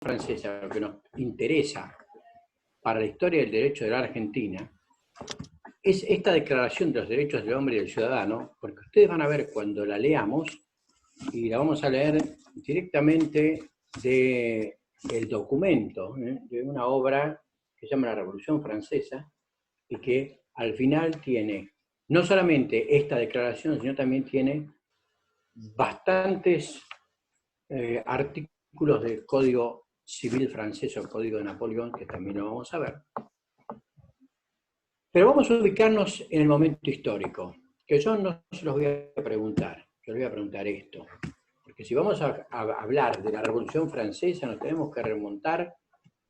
Francesa, lo que nos interesa para la historia del derecho de la Argentina, es esta Declaración de los Derechos del Hombre y del Ciudadano, porque ustedes van a ver cuando la leamos, y la vamos a leer directamente del documento, de una obra que se llama La Revolución Francesa, y que al final tiene no solamente esta declaración, sino también tiene bastantes artículos del Código Civil francés o Código de Napoleón, que también lo vamos a ver. Pero vamos a ubicarnos en el momento histórico, que yo no se los voy a preguntar, yo les voy a preguntar esto. Porque si vamos a hablar de la Revolución Francesa, nos tenemos que remontar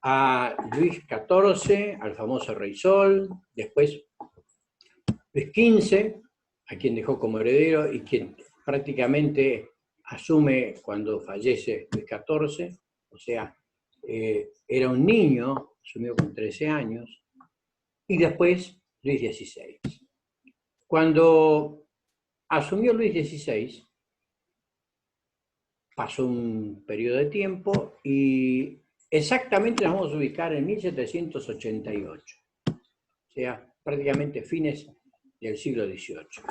a Luis XIV, al famoso Rey Sol, después Luis XV, a quien dejó como heredero y quien prácticamente asume cuando fallece Luis XIV, o sea, era un niño, asumió con 13 años, y después Luis XVI. Cuando asumió Luis XVI, pasó un periodo de tiempo y exactamente nos vamos a ubicar en 1788, o sea, prácticamente fines del siglo XVIII.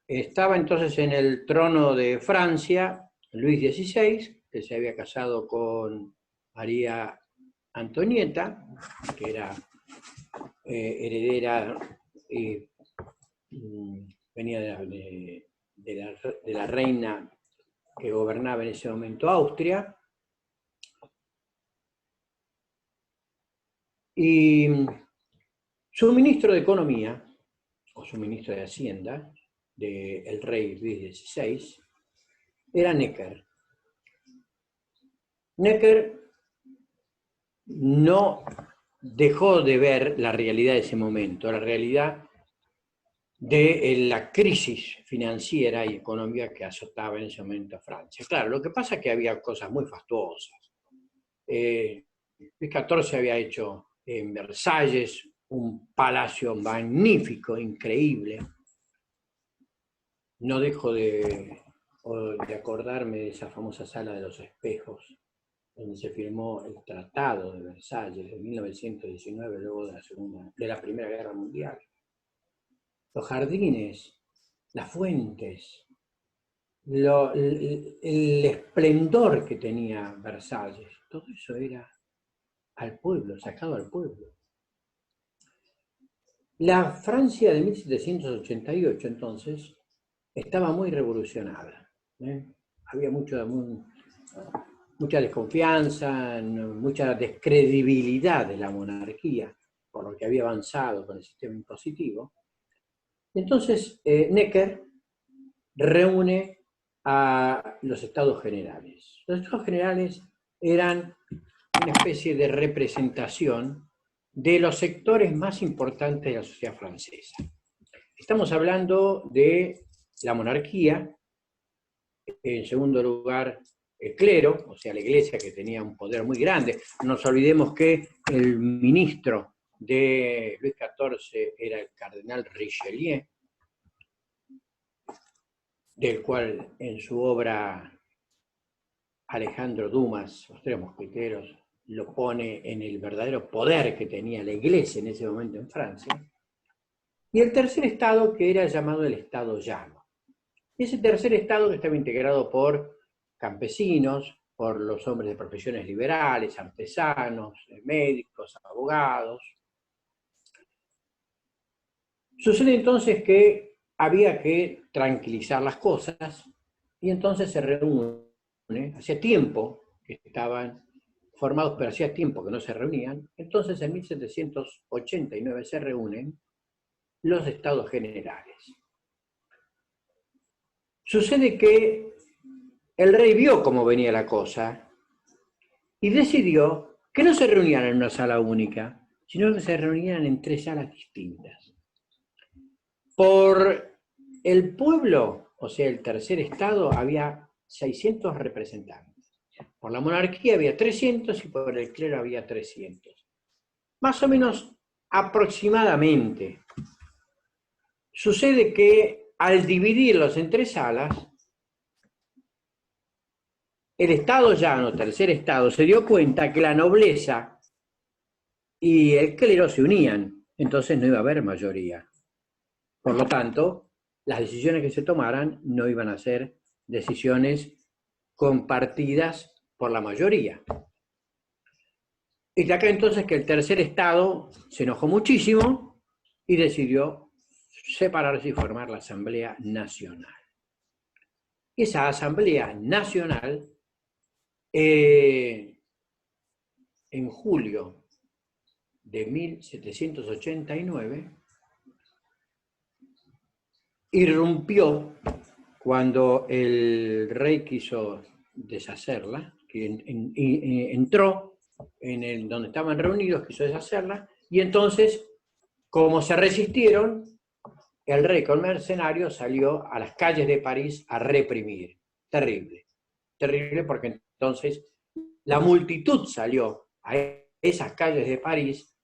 Estaba entonces en el trono de Francia Luis XVI, que se había casado con María Antonieta, que era heredera y venía de la reina que gobernaba en ese momento Austria. Y su ministro de Economía, o su ministro de Hacienda, del rey Luis XVI, era Necker. Necker no dejó de ver la realidad de ese momento, la realidad de la crisis financiera y económica que azotaba en ese momento a Francia. Claro, lo que pasa es que había cosas muy fastuosas. Luis XIV había hecho en Versalles un palacio magnífico, increíble. No dejo de acordarme de esa famosa sala de los espejos, donde se firmó el Tratado de Versalles de 1919, luego de la Primera Guerra Mundial. Los jardines, las fuentes, el esplendor que tenía Versalles, todo eso era al pueblo, sacado al pueblo. La Francia de 1788, entonces, estaba muy revolucionada. Había mucha desconfianza, mucha descredibilidad de la monarquía, por lo que había avanzado con el sistema impositivo. Entonces, Necker reúne a los Estados Generales. Los Estados Generales eran una especie de representación de los sectores más importantes de la sociedad francesa. Estamos hablando de la monarquía, en segundo lugar el clero, o sea la iglesia, que tenía un poder muy grande. No nos olvidemos que el ministro de Luis XIV era el cardenal Richelieu, del cual en su obra Alejandro Dumas, Los Tres Mosqueteros, lo pone en el verdadero poder que tenía la iglesia en ese momento en Francia. Y el tercer estado, que era llamado el Estado Llano. Ese tercer estado, que estaba integrado por campesinos, por los hombres de profesiones liberales, artesanos, médicos, abogados. Sucede entonces que había que tranquilizar las cosas, y entonces se reúne, hacía tiempo que estaban formados, pero hacía tiempo que no se reunían. Entonces en 1789 se reúnen los Estados Generales. Sucede que el rey vio cómo venía la cosa y decidió que no se reunían en una sala única, sino que se reunían en 3 salas distintas. Por el pueblo, o sea, el tercer estado, había 600 representantes. Por la monarquía había 300 y por el clero había 300. Más o menos aproximadamente. Sucede que al dividirlos en 3 salas, el Estado llano, tercer Estado, se dio cuenta que la nobleza y el clero se unían, entonces no iba a haber mayoría. Por lo tanto, las decisiones que se tomaran no iban a ser decisiones compartidas por la mayoría. Y de acá entonces que el tercer Estado se enojó muchísimo y decidió separarse y formar la Asamblea Nacional. Esa Asamblea Nacional, en julio de 1789, irrumpió cuando el rey quiso deshacerla, que entró en donde estaban reunidos, quiso deshacerla, y entonces, como se resistieron, el rey con mercenarios salió a las calles de París a reprimir. Terrible, terrible, porque entonces la multitud salió a esas calles de París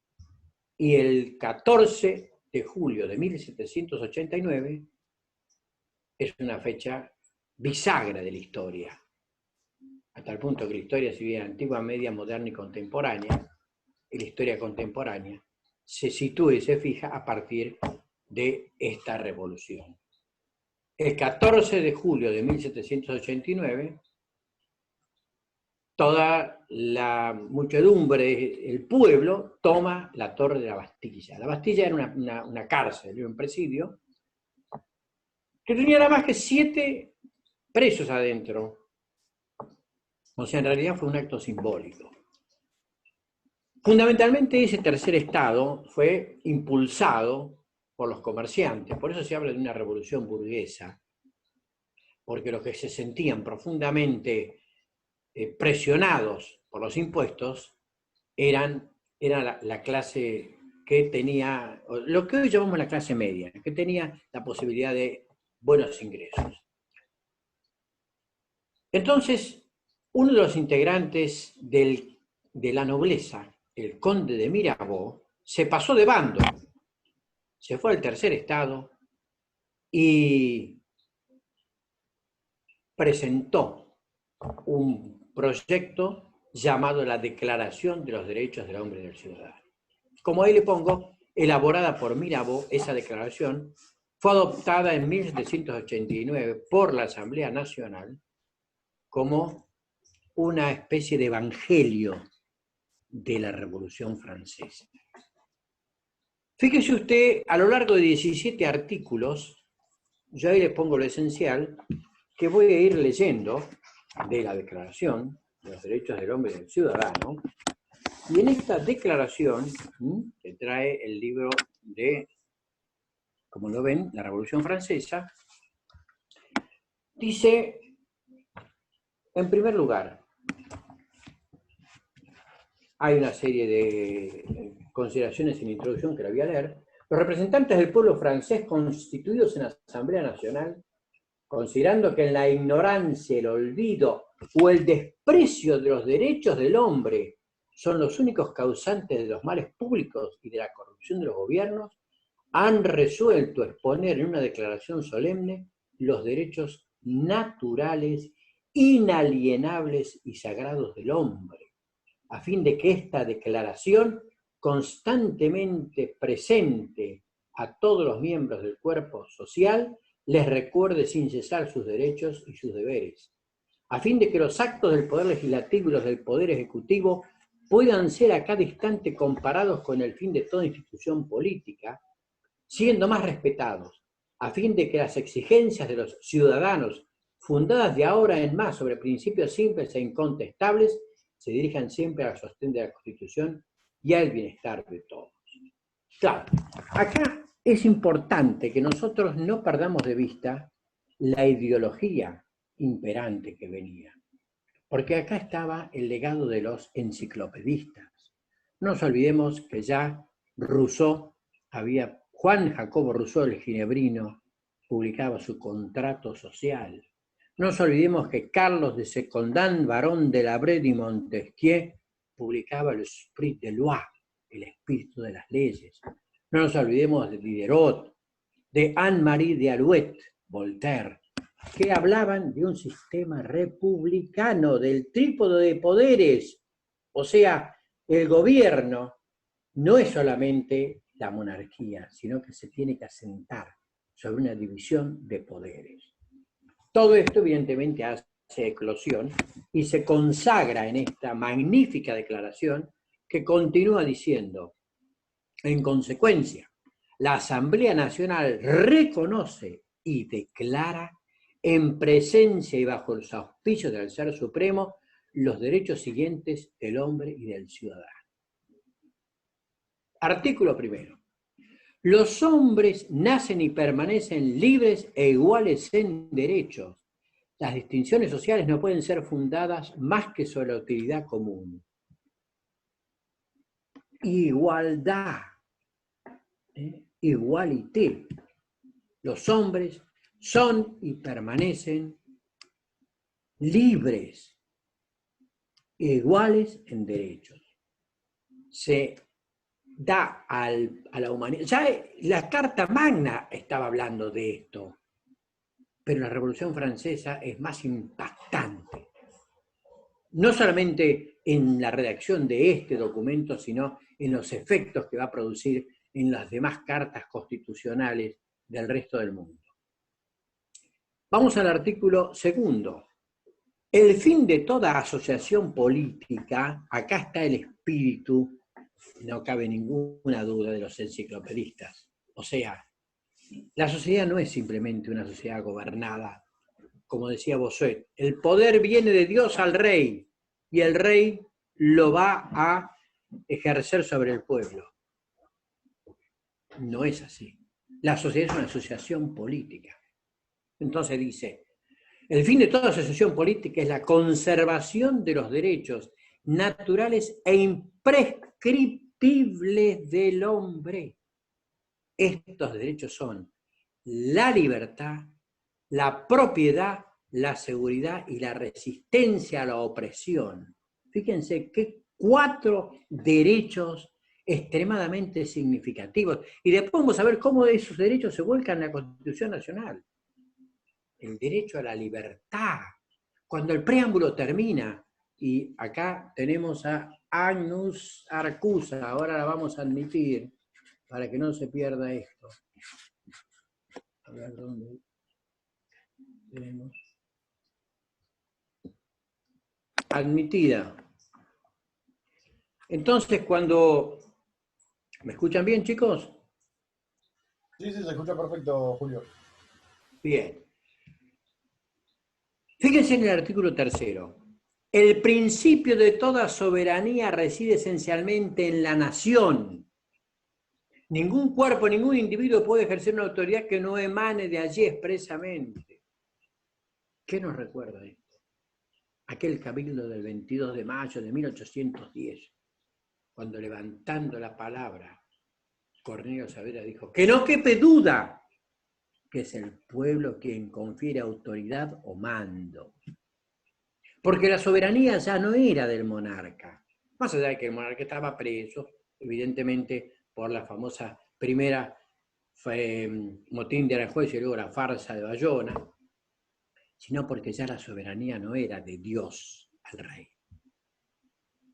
y el 14 de julio de 1789 es una fecha bisagra de la historia, hasta el punto que la historia se divide en antigua, media, moderna y contemporánea, y la historia contemporánea se sitúa y se fija a partir de esta revolución. El 14 de julio de 1789, toda la muchedumbre, el pueblo, toma la torre de la Bastilla. La Bastilla era una cárcel, era un presidio, que tenía nada más que 7 presos adentro. O sea, en realidad fue un acto simbólico. Fundamentalmente ese tercer Estado fue impulsado por los comerciantes, por eso se habla de una revolución burguesa, porque los que se sentían profundamente presionados por los impuestos era la clase que tenía, lo que hoy llamamos la clase media, que tenía la posibilidad de buenos ingresos. Entonces, uno de los integrantes de la nobleza, el conde de Mirabeau, se pasó de bando, se fue al tercer Estado y presentó un proyecto llamado la Declaración de los Derechos del Hombre y del Ciudadano. Como ahí le pongo, elaborada por Mirabeau, esa declaración fue adoptada en 1789 por la Asamblea Nacional como una especie de evangelio de la Revolución Francesa. Fíjese usted, a lo largo de 17 artículos, yo ahí le pongo lo esencial, que voy a ir leyendo de la Declaración de los Derechos del Hombre y del Ciudadano, y en esta declaración, que trae el libro de, como lo ven, la Revolución Francesa, dice, en primer lugar, hay una serie de consideraciones en la introducción que la voy a leer. Los representantes del pueblo francés constituidos en la Asamblea Nacional, considerando que en la ignorancia, el olvido o el desprecio de los derechos del hombre son los únicos causantes de los males públicos y de la corrupción de los gobiernos, han resuelto exponer en una declaración solemne los derechos naturales, inalienables y sagrados del hombre, a fin de que esta declaración, constantemente presente a todos los miembros del cuerpo social, les recuerde sin cesar sus derechos y sus deberes, a fin de que los actos del Poder Legislativo y los del Poder Ejecutivo puedan ser a cada instante comparados con el fin de toda institución política, siendo más respetados, a fin de que las exigencias de los ciudadanos, fundadas de ahora en más sobre principios simples e incontestables, se dirijan siempre al sostén de la Constitución y al bienestar de todos. Claro, acá es importante que nosotros no perdamos de vista la ideología imperante que venía, porque acá estaba el legado de los enciclopedistas. No nos olvidemos que ya Rousseau Juan Jacobo Rousseau, el ginebrino, publicaba su Contrato Social. No nos olvidemos que Carlos de Secondán, barón de la Brede y Montesquieu, publicaba el Esprit de Loi, el espíritu de las leyes. No nos olvidemos de Diderot, de Anne-Marie de Alouet, Voltaire, que hablaban de un sistema republicano, del trípode de poderes. O sea, el gobierno no es solamente la monarquía, sino que se tiene que asentar sobre una división de poderes. Todo esto evidentemente hace eclosión y se consagra en esta magnífica declaración que continúa diciendo: en consecuencia, la Asamblea Nacional reconoce y declara en presencia y bajo los auspicios del Ser Supremo los derechos siguientes del hombre y del ciudadano. Artículo primero. Los hombres nacen y permanecen libres e iguales en derechos. Las distinciones sociales no pueden ser fundadas más que sobre la utilidad común. Igualdad. Igualité. Los hombres son y permanecen libres, iguales en derechos. Se da a la humanidad. Ya la Carta Magna estaba hablando de esto, pero la Revolución Francesa es más impactante. No solamente en la redacción de este documento, sino en los efectos que va a producir en las demás cartas constitucionales del resto del mundo. Vamos al artículo segundo. El fin de toda asociación política, acá está el espíritu, no cabe ninguna duda, de los enciclopedistas. O sea, la sociedad no es simplemente una sociedad gobernada, como decía Bossuet. El poder viene de Dios al rey, y el rey lo va a ejercer sobre el pueblo. No es así. La sociedad es una asociación política. Entonces dice: el fin de toda asociación política es la conservación de los derechos naturales e imprescriptibles del hombre. Estos derechos son la libertad, la propiedad, la seguridad y la resistencia a la opresión. Fíjense qué 4 derechos extremadamente significativos. Y después vamos a ver cómo esos derechos se vuelcan en la Constitución Nacional. El derecho a la libertad. Cuando el preámbulo termina, y acá tenemos a Agnus Arcusa, ahora la vamos a admitir para que no se pierda esto. A ver dónde tenemos. Admitida. Entonces, cuando... ¿Me escuchan bien, chicos? Sí, se escucha perfecto, Julio. Bien. Fíjense en el artículo 3. El principio de toda soberanía reside esencialmente en la nación. Ningún cuerpo, ningún individuo puede ejercer una autoridad que no emane de allí expresamente. ¿Qué nos recuerda esto? Aquel cabildo del 22 de mayo de 1810, cuando levantando la palabra, Cornelio Saavedra dijo: que no quepe duda que es el pueblo quien confiere autoridad o mando. Porque la soberanía ya no era del monarca. Más allá de que el monarca estaba preso, evidentemente, por la famosa primera motín de Aranjuez y luego la farsa de Bayona, sino porque ya la soberanía no era de Dios al rey.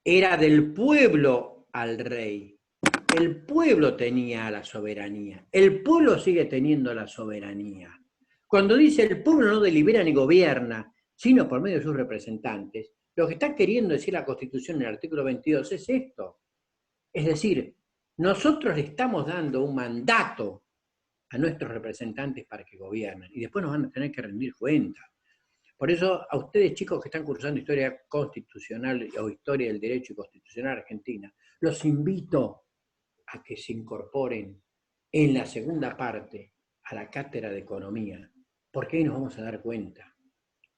Era del pueblo al rey. El pueblo tenía la soberanía. El pueblo sigue teniendo la soberanía. Cuando dice el pueblo no delibera ni gobierna, sino por medio de sus representantes, lo que está queriendo decir la Constitución en el artículo 22 es esto. Es decir, nosotros le estamos dando un mandato a nuestros representantes para que gobiernen y después nos van a tener que rendir cuentas. Por eso, a ustedes, chicos que están cursando Historia Constitucional o Historia del Derecho y Constitucional Argentina, los invito a que se incorporen en la segunda parte a la cátedra de Economía, porque ahí nos vamos a dar cuenta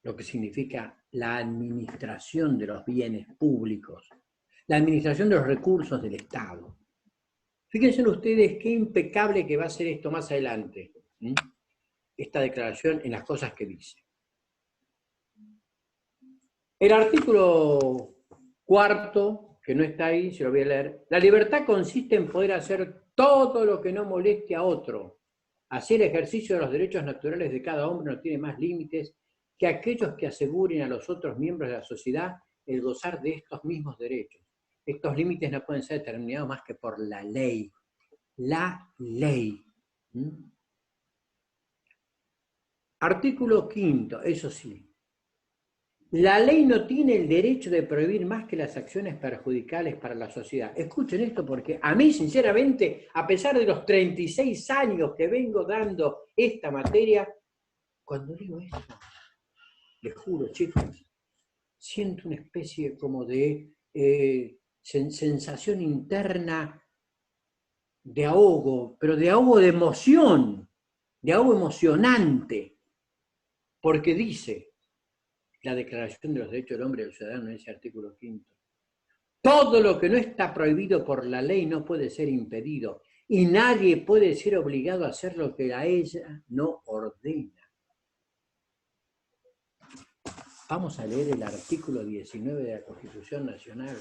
lo que significa la administración de los bienes públicos, la administración de los recursos del Estado. Fíjense ustedes qué impecable que va a ser esto más adelante, esta declaración en las cosas que dice. El artículo 4, que no está ahí, se lo voy a leer. La libertad consiste en poder hacer todo lo que no moleste a otro, Así el ejercicio de los derechos naturales de cada hombre no tiene más límites que aquellos que aseguren a los otros miembros de la sociedad el gozar de estos mismos derechos. Estos límites no pueden ser determinados más que por la ley. La ley. Artículo 5, eso sí. La ley no tiene el derecho de prohibir más que las acciones perjudiciales para la sociedad. Escuchen esto porque a mí, sinceramente, a pesar de los 36 años que vengo dando esta materia, cuando digo esto, les juro, chicos, siento una especie como de sensación interna de ahogo, pero de ahogo de emoción, de ahogo emocionante, porque dice la Declaración de los Derechos del Hombre y del Ciudadano en ese artículo 5. Todo lo que no está prohibido por la ley no puede ser impedido y nadie puede ser obligado a hacer lo que a ella no ordena. Vamos a leer el artículo 19 de la Constitución Nacional.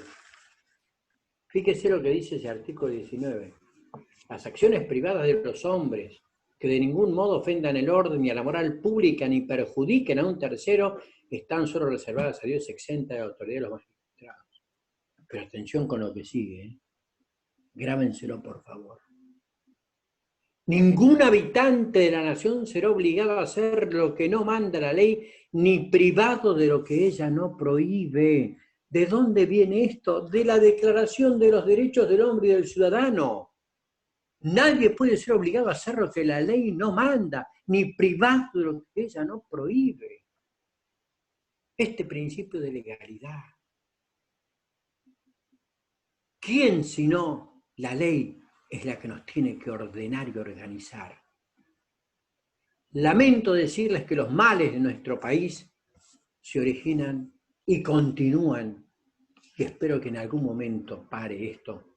Fíjese lo que dice ese artículo 19. Las acciones privadas de los hombres que de ningún modo ofendan el orden ni a la moral pública ni perjudiquen a un tercero están solo reservadas a Dios, exenta de la autoridad de los magistrados. Pero atención con lo que sigue, ¿eh? Grábenselo por favor. Ningún habitante de la nación será obligado a hacer lo que no manda la ley, ni privado de lo que ella no prohíbe. ¿De dónde viene esto? De la Declaración de los Derechos del Hombre y del Ciudadano. Nadie puede ser obligado a hacer lo que la ley no manda, ni privado de lo que ella no prohíbe. Este principio de legalidad. ¿Quién sino la ley es la que nos tiene que ordenar y organizar? Lamento decirles que los males de nuestro país se originan y continúan, y espero que en algún momento pare esto,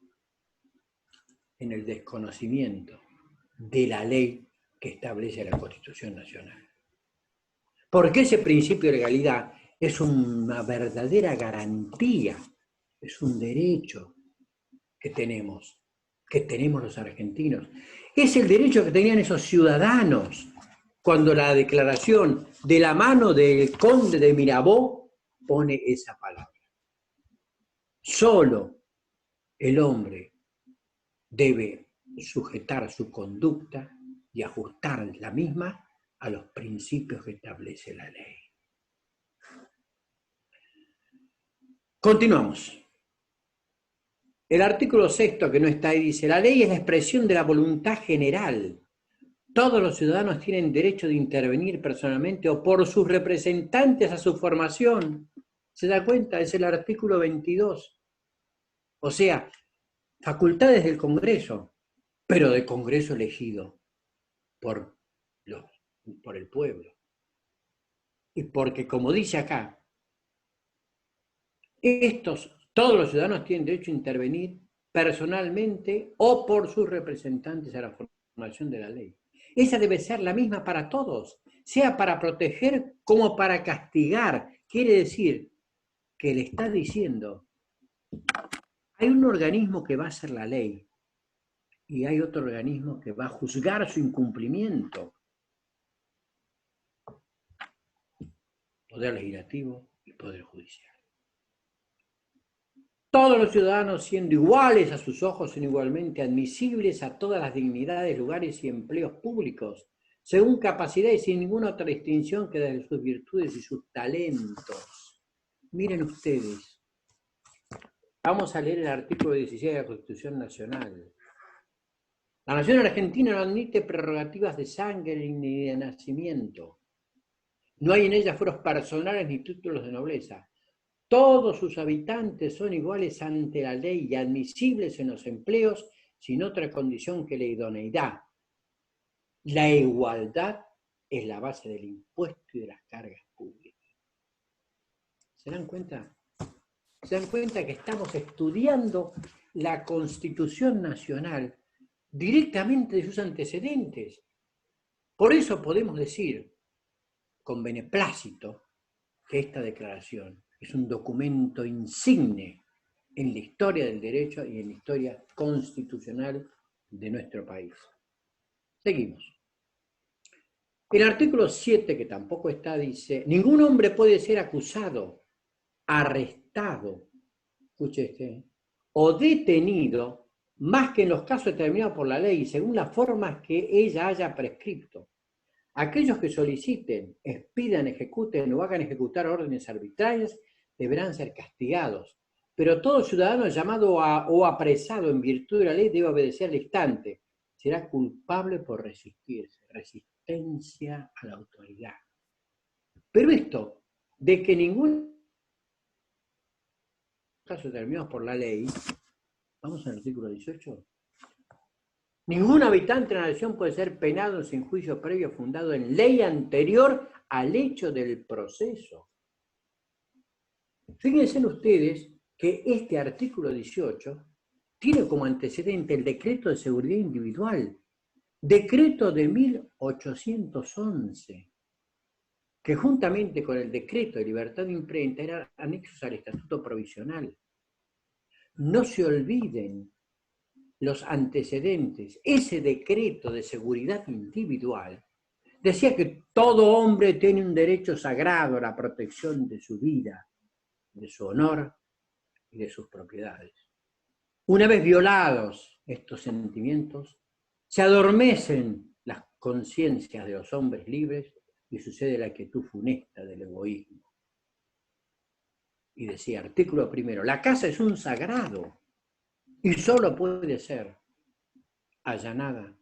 en el desconocimiento de la ley que establece la Constitución Nacional. Porque ese principio de legalidad es una verdadera garantía, es un derecho que tenemos los argentinos. Es el derecho que tenían esos ciudadanos cuando la declaración de la mano del conde de Mirabeau pone esa palabra. Solo el hombre debe sujetar su conducta y ajustar la misma a los principios que establece la ley. Continuamos. El artículo 6, que no está ahí, dice: la ley es la expresión de la voluntad general. Todos los ciudadanos tienen derecho de intervenir personalmente o por sus representantes a su formación. ¿Se da cuenta? Es el artículo 22. O sea, facultades del Congreso, pero del Congreso elegido por el pueblo. Y porque, como dice acá, todos los ciudadanos tienen derecho a intervenir personalmente o por sus representantes a la formación de la ley. Esa debe ser la misma para todos, sea para proteger como para castigar. Quiere decir que le está diciendo, hay un organismo que va a hacer la ley y hay otro organismo que va a juzgar su incumplimiento. Poder legislativo y poder judicial. Todos los ciudadanos, siendo iguales a sus ojos, son igualmente admisibles a todas las dignidades, lugares y empleos públicos, según capacidad y sin ninguna otra distinción que de sus virtudes y sus talentos. Miren ustedes, vamos a leer el artículo 16 de la Constitución Nacional. La nación argentina no admite prerrogativas de sangre ni de nacimiento. No hay en ella fueros personales ni títulos de nobleza. Todos sus habitantes son iguales ante la ley y admisibles en los empleos sin otra condición que la idoneidad. La igualdad es la base del impuesto y de las cargas públicas. ¿Se dan cuenta? ¿Se dan cuenta que estamos estudiando la Constitución Nacional directamente de sus antecedentes? Por eso podemos decir con beneplácito que esta declaración es un documento insigne en la historia del derecho y en la historia constitucional de nuestro país. Seguimos. El artículo 7, que tampoco está, dice, ningún hombre puede ser acusado, arrestado, escuche este, o detenido, más que en los casos determinados por la ley, según las formas que ella haya prescripto. Aquellos que soliciten, expidan, ejecuten o hagan ejecutar órdenes arbitrarias deberán ser castigados. Pero todo ciudadano llamado o apresado en virtud de la ley debe obedecer al instante. Será culpable por resistirse. Resistencia a la autoridad. Pero esto, de que ningún caso determinados por la ley, vamos al artículo 18. Ningún habitante de la nación puede ser penado sin juicio previo fundado en ley anterior al hecho del proceso. Fíjense ustedes que este artículo 18 tiene como antecedente el decreto de seguridad individual, decreto de 1811, que juntamente con el decreto de libertad de imprenta eran anexos al estatuto provisional. No se olviden los antecedentes. Ese decreto de seguridad individual decía que todo hombre tiene un derecho sagrado a la protección de su vida, de su honor y de sus propiedades. Una vez violados estos sentimientos, se adormecen las conciencias de los hombres libres y sucede la quietud funesta del egoísmo. Y decía, artículo primero, la casa es un sagrado y solo puede ser allanada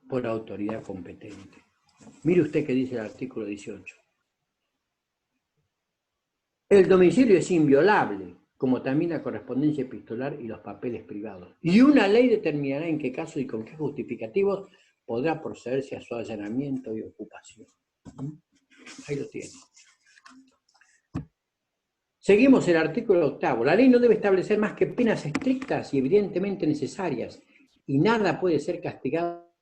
por autoridad competente. Mire usted qué dice el artículo 18. El domicilio es inviolable, como también la correspondencia epistolar y los papeles privados. Y una ley determinará en qué caso y con qué justificativos podrá procederse a su allanamiento y ocupación. Ahí lo tiene. Seguimos el artículo 8. La ley no debe establecer más que penas estrictas y evidentemente necesarias, y nada puede ser castigado,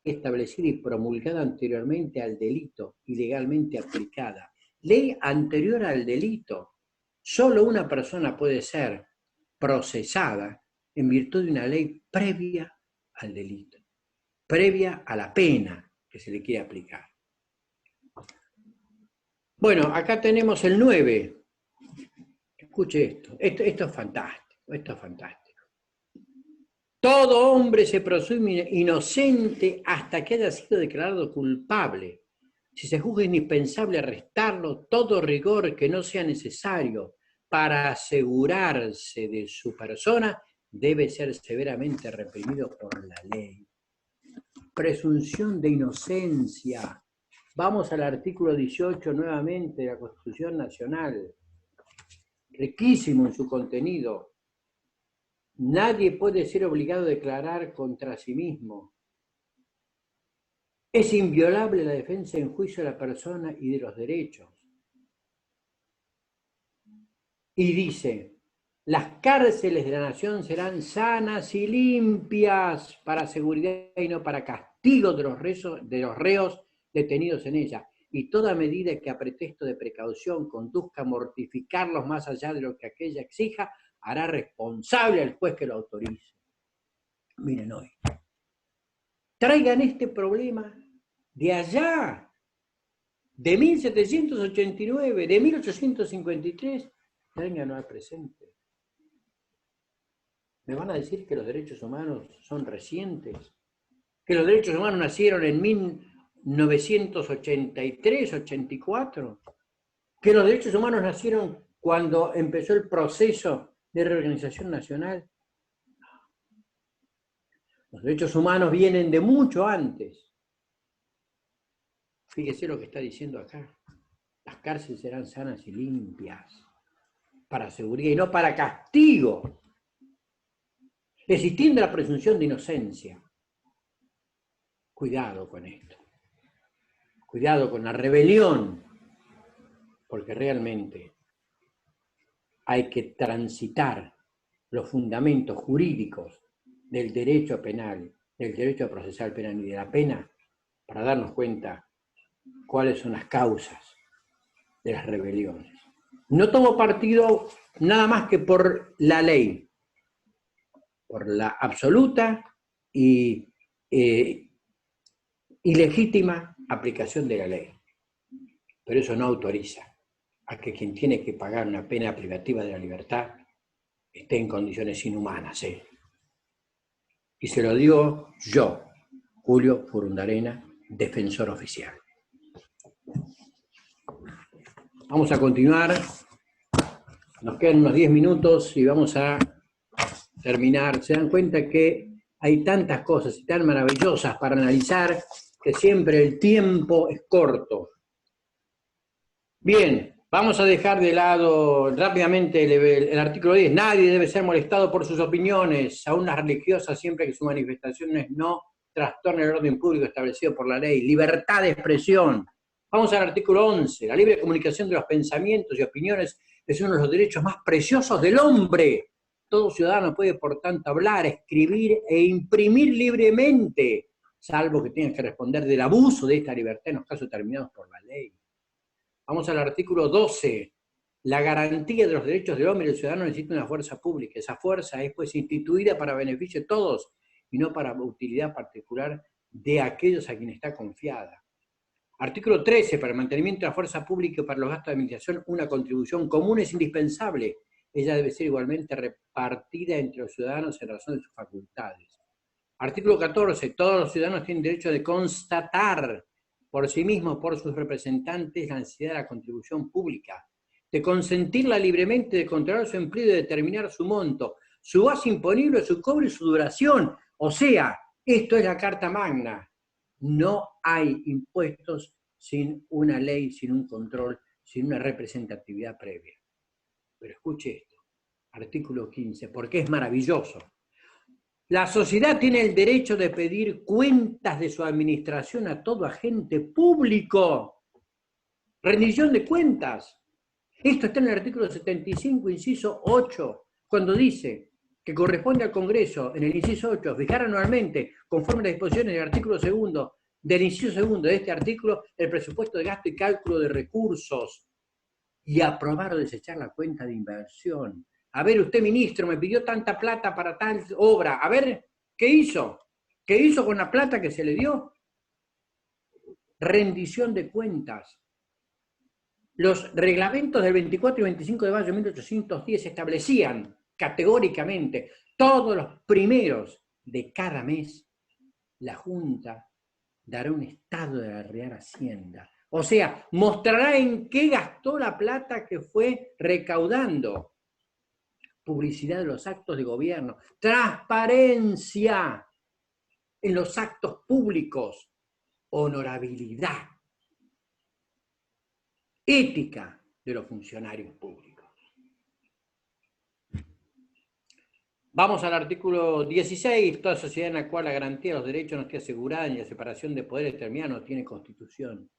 establecida y promulgada anteriormente al delito y legalmente aplicada. Ley anterior al delito. Solo una persona puede ser procesada en virtud de una ley previa al delito, previa a la pena que se le quiere aplicar. Bueno, acá tenemos el 9. Escuche esto es fantástico, esto es fantástico. Todo hombre se presume inocente hasta que haya sido declarado culpable. Si se juzga indispensable arrestarlo, todo rigor que no sea necesario para asegurarse de su persona debe ser severamente reprimido por la ley. Presunción de inocencia. Vamos al artículo 18 nuevamente de la Constitución Nacional. Riquísimo en su contenido. Nadie puede ser obligado a declarar contra sí mismo. Es inviolable la defensa en juicio de la persona y de los derechos. Y dice, las cárceles de la nación serán sanas y limpias para seguridad y no para castigo de los reos detenidos en ella. Y toda medida que a pretexto de precaución conduzca a mortificarlos más allá de lo que aquella exija, hará responsable al juez que lo autorice. Miren hoy. Traigan este problema de allá, de 1789, de 1853, traiganlo al presente. ¿Me van a decir que los derechos humanos son recientes? ¿Que los derechos humanos nacieron en 1983, 84? ¿Que los derechos humanos nacieron cuando empezó el proceso de reorganización nacional? Los derechos humanos vienen de mucho antes. Fíjese lo que está diciendo acá. Las cárceles serán sanas y limpias para seguridad y no para castigo, existiendo la presunción de inocencia. Cuidado con esto. Cuidado con la rebelión, porque realmente hay que transitar los fundamentos jurídicos del derecho penal, del derecho procesal penal y de la pena para darnos cuenta cuáles son las causas de las rebeliones. No tomo partido nada más que por la ley, por la absoluta y y legítima aplicación de la ley. Pero eso no autoriza a que quien tiene que pagar una pena privativa de la libertad esté en condiciones inhumanas. Y se lo digo yo, Julio Furundarena, defensor oficial. Vamos a continuar. Nos quedan unos 10 minutos y vamos a terminar. Se dan cuenta que hay tantas cosas y tan maravillosas para analizar que siempre el tiempo es corto. Bien, vamos a dejar de lado rápidamente el artículo 10. Nadie debe ser molestado por sus opiniones, aún las religiosas, siempre que sus manifestaciones no trastornen el orden público establecido por la ley. Libertad de expresión. Vamos al artículo 11. La libre comunicación de los pensamientos y opiniones es uno de los derechos más preciosos del hombre. Todo ciudadano puede, por tanto, hablar, escribir e imprimir libremente, salvo que tenga que responder del abuso de esta libertad en los casos determinados por la ley. Vamos al artículo 12. La garantía de los derechos del hombre y del ciudadano necesita una fuerza pública. Esa fuerza es pues instituida para beneficio de todos y no para utilidad particular de aquellos a quienes está confiada. Artículo 13. Para el mantenimiento de la fuerza pública y para los gastos de administración, una contribución común es indispensable. Ella debe ser igualmente repartida entre los ciudadanos en razón de sus facultades. Artículo 14. Todos los ciudadanos tienen derecho de constatar por sí mismos, por sus representantes, la necesidad de la contribución pública, de consentirla libremente, de controlar su empleo y de determinar su monto, su base imponible, su cobro y su duración. O sea, esto es la Carta Magna. No hay impuestos sin una ley, sin un control, sin una representatividad previa. Pero escuche esto, artículo 15, porque es maravilloso. La sociedad tiene el derecho de pedir cuentas de su administración a todo agente público. Rendición de cuentas. Esto está en el artículo 75, inciso 8, cuando dice que corresponde al Congreso, en el inciso 8, fijar anualmente, conforme a las disposiciones del artículo 2, del inciso 2 de este artículo, el presupuesto de gasto y cálculo de recursos y aprobar o desechar la cuenta de inversión. A ver, usted, ministro, me pidió tanta plata para tal obra. A ver, ¿qué hizo? ¿Qué hizo con la plata que se le dio? Rendición de cuentas. Los reglamentos del 24 y 25 de mayo de 1810 establecían categóricamente todos los primeros de cada mes la Junta dará un estado de la Real Hacienda. O sea, mostrará en qué gastó la plata que fue recaudando. Publicidad de los actos de gobierno, transparencia en los actos públicos, honorabilidad, ética de los funcionarios públicos. Vamos al artículo 16. Toda sociedad en la cual la garantía de los derechos no esté asegurada ni la separación de poderes determinada no tiene constitución.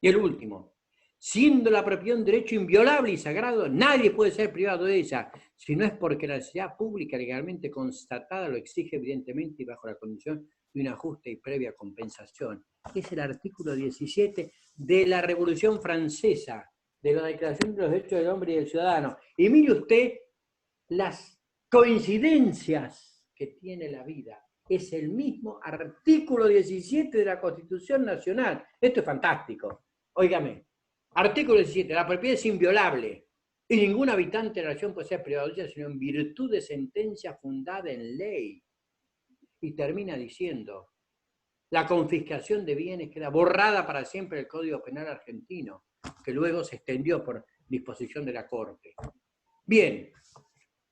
Y el último. Siendo la propiedad un derecho inviolable y sagrado, nadie puede ser privado de ella, si no es porque la necesidad pública legalmente constatada lo exige evidentemente y bajo la condición de una justa y previa compensación. Es el artículo 17 de la Revolución Francesa, de la Declaración de los Derechos del Hombre y del Ciudadano. Y mire usted las coincidencias que tiene la vida. Es el mismo artículo 17 de la Constitución Nacional. Esto es fantástico. Óigame. Artículo 17. La propiedad es inviolable y ningún habitante de la nación puede ser privado de ella sino en virtud de sentencia fundada en ley. Y termina diciendo, la confiscación de bienes queda borrada para siempre del Código Penal argentino, que luego se extendió por disposición de la Corte. Bien,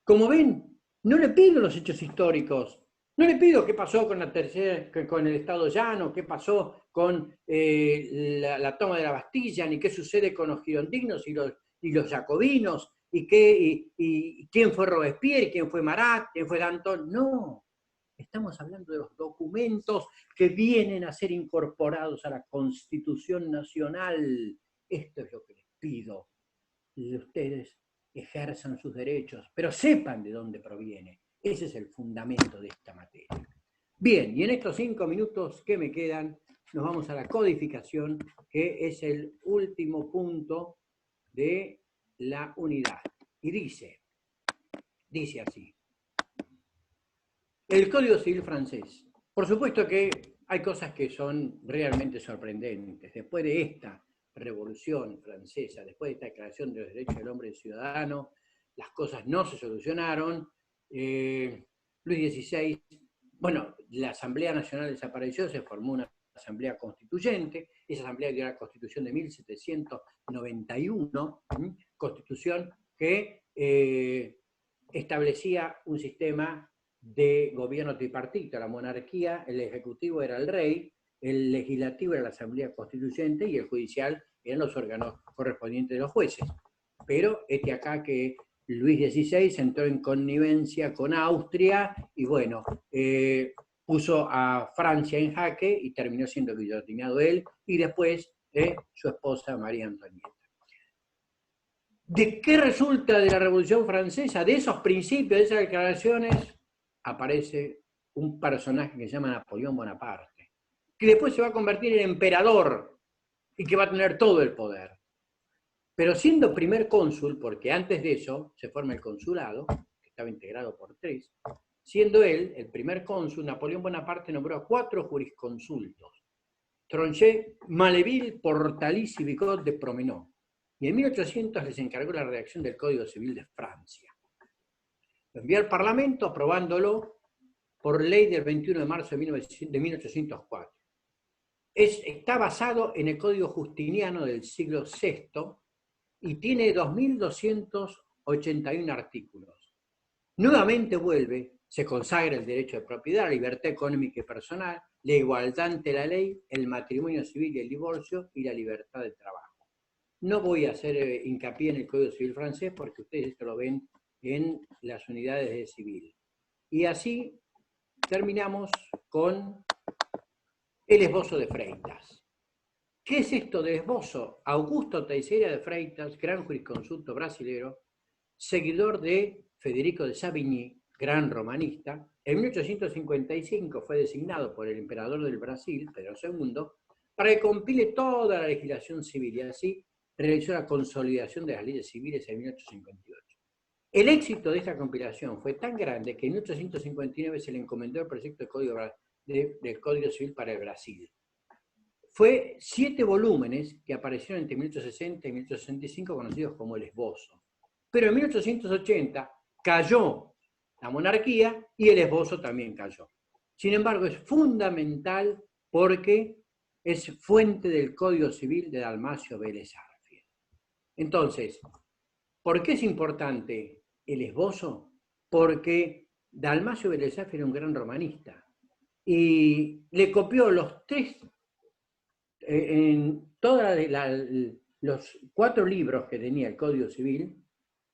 como ven, no le pido los hechos históricos, no le pido qué pasó con con el Estado Llano, qué pasó con la toma de la Bastilla, ni qué sucede con los girondinos y los jacobinos, y quién fue Robespierre, quién fue Marat, quién fue Danton. No, estamos hablando de los documentos que vienen a ser incorporados a la Constitución Nacional. Esto es lo que les pido de ustedes. Ejerzan sus derechos, pero sepan de dónde proviene. Ese es el fundamento de esta materia. Bien, y en estos 5 minutos que me quedan, nos vamos a la codificación, que es el último punto de la unidad. Y dice así. El Código Civil francés. Por supuesto que hay cosas que son realmente sorprendentes. Después de esta Revolución Francesa, después de esta Declaración de los Derechos del Hombre y del Ciudadano, las cosas no se solucionaron. Luis XVI, bueno, la Asamblea Nacional desapareció, se formó una asamblea constituyente, esa asamblea dio la Constitución de 1791, constitución que establecía un sistema de gobierno tripartito, la monarquía, el ejecutivo era el rey, el legislativo era la asamblea constituyente y el judicial eran los órganos correspondientes de los jueces. Pero acá que Luis XVI entró en connivencia con Austria y bueno, puso a Francia en jaque y terminó siendo guillotinado él y después su esposa María Antonieta. ¿De qué resulta de la Revolución Francesa? De esos principios, de esas declaraciones, aparece un personaje que se llama Napoleón Bonaparte, que después se va a convertir en emperador y que va a tener todo el poder. Pero siendo primer cónsul, porque antes de eso se forma el consulado, que estaba integrado por 3, siendo él el primer cónsul, Napoleón Bonaparte nombró a 4 jurisconsultos: Tronchet, Maleville, Portalis y Vicot de Promenot. Y en 1800 les encargó la redacción del Código Civil de Francia. Lo envió al Parlamento aprobándolo por ley del 21 de marzo de 1804. Está basado en el Código Justiniano del siglo VI y tiene 2.281 artículos. Nuevamente vuelve, se consagra el derecho de propiedad, la libertad económica y personal, la igualdad ante la ley, el matrimonio civil y el divorcio y la libertad de trabajo. No voy a hacer hincapié en el Código Civil francés porque ustedes esto lo ven en las unidades de civil. Y así terminamos con el esbozo de Freitas. ¿Qué es esto de esbozo? Augusto Teixeira de Freitas, gran jurisconsulto brasilero, seguidor de Federico de Savigny, gran romanista, en 1855 fue designado por el emperador del Brasil, Pedro II, para que compile toda la legislación civil y así realizó la consolidación de las leyes civiles en 1858. El éxito de esta compilación fue tan grande que en 1859 se le encomendó el proyecto del Código Civil para el Brasil. Fue 7 volúmenes que aparecieron entre 1860 y 1865 conocidos como el esbozo. Pero en 1880 cayó la monarquía y el esbozo también cayó. Sin embargo, es fundamental porque es fuente del Código Civil de Dalmacio Vélez Arfiel. Entonces, ¿por qué es importante el esbozo? Porque Dalmacio Vélez Arfiel era un gran romanista y le copió los 3 en todos los 4 libros que tenía el Código Civil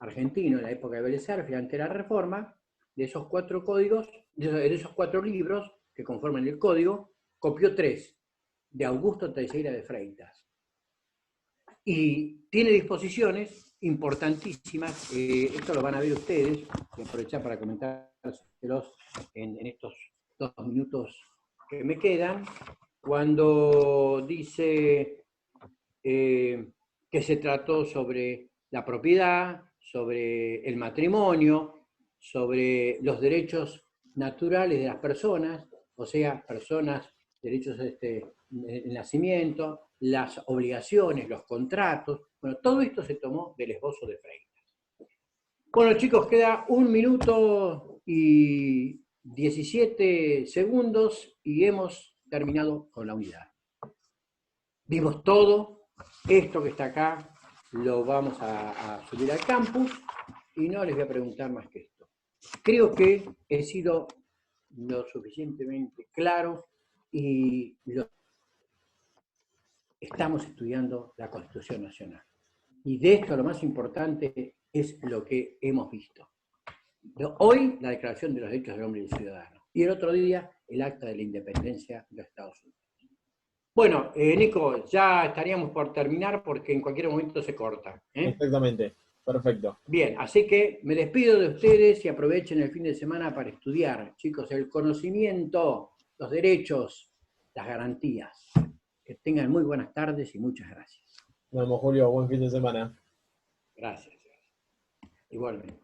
argentino en la época de Vélez Arfiel ante la Reforma. De esos 4 códigos, de esos 4 libros que conforman el código, copió 3 de Augusto Teixeira de Freitas. Y tiene disposiciones importantísimas, esto lo van a ver ustedes, voy a aprovechar para comentárselos en estos 2 minutos que me quedan, cuando dice que se trató sobre la propiedad, sobre el matrimonio, sobre los derechos naturales de las personas, o sea, derechos de nacimiento, las obligaciones, los contratos. Bueno, todo esto se tomó del esbozo de Freitas. Bueno, chicos, queda 1 minuto y 17 segundos y hemos terminado con la unidad. Vimos todo, esto que está acá lo vamos a subir al campus y no les voy a preguntar más que esto. Creo que he sido lo suficientemente claro y estamos estudiando la Constitución Nacional. Y de esto lo más importante es lo que hemos visto. Hoy la Declaración de los Derechos del Hombre y del Ciudadano y el otro día el Acta de la Independencia de Estados Unidos. Bueno, Nico, ya estaríamos por terminar porque en cualquier momento se corta. Exactamente, perfecto. Bien, así que me despido de ustedes y aprovechen el fin de semana para estudiar, chicos, el conocimiento, los derechos, las garantías. Que tengan muy buenas tardes y muchas gracias. Nos vemos, Julio, buen fin de semana. Gracias. Igualmente.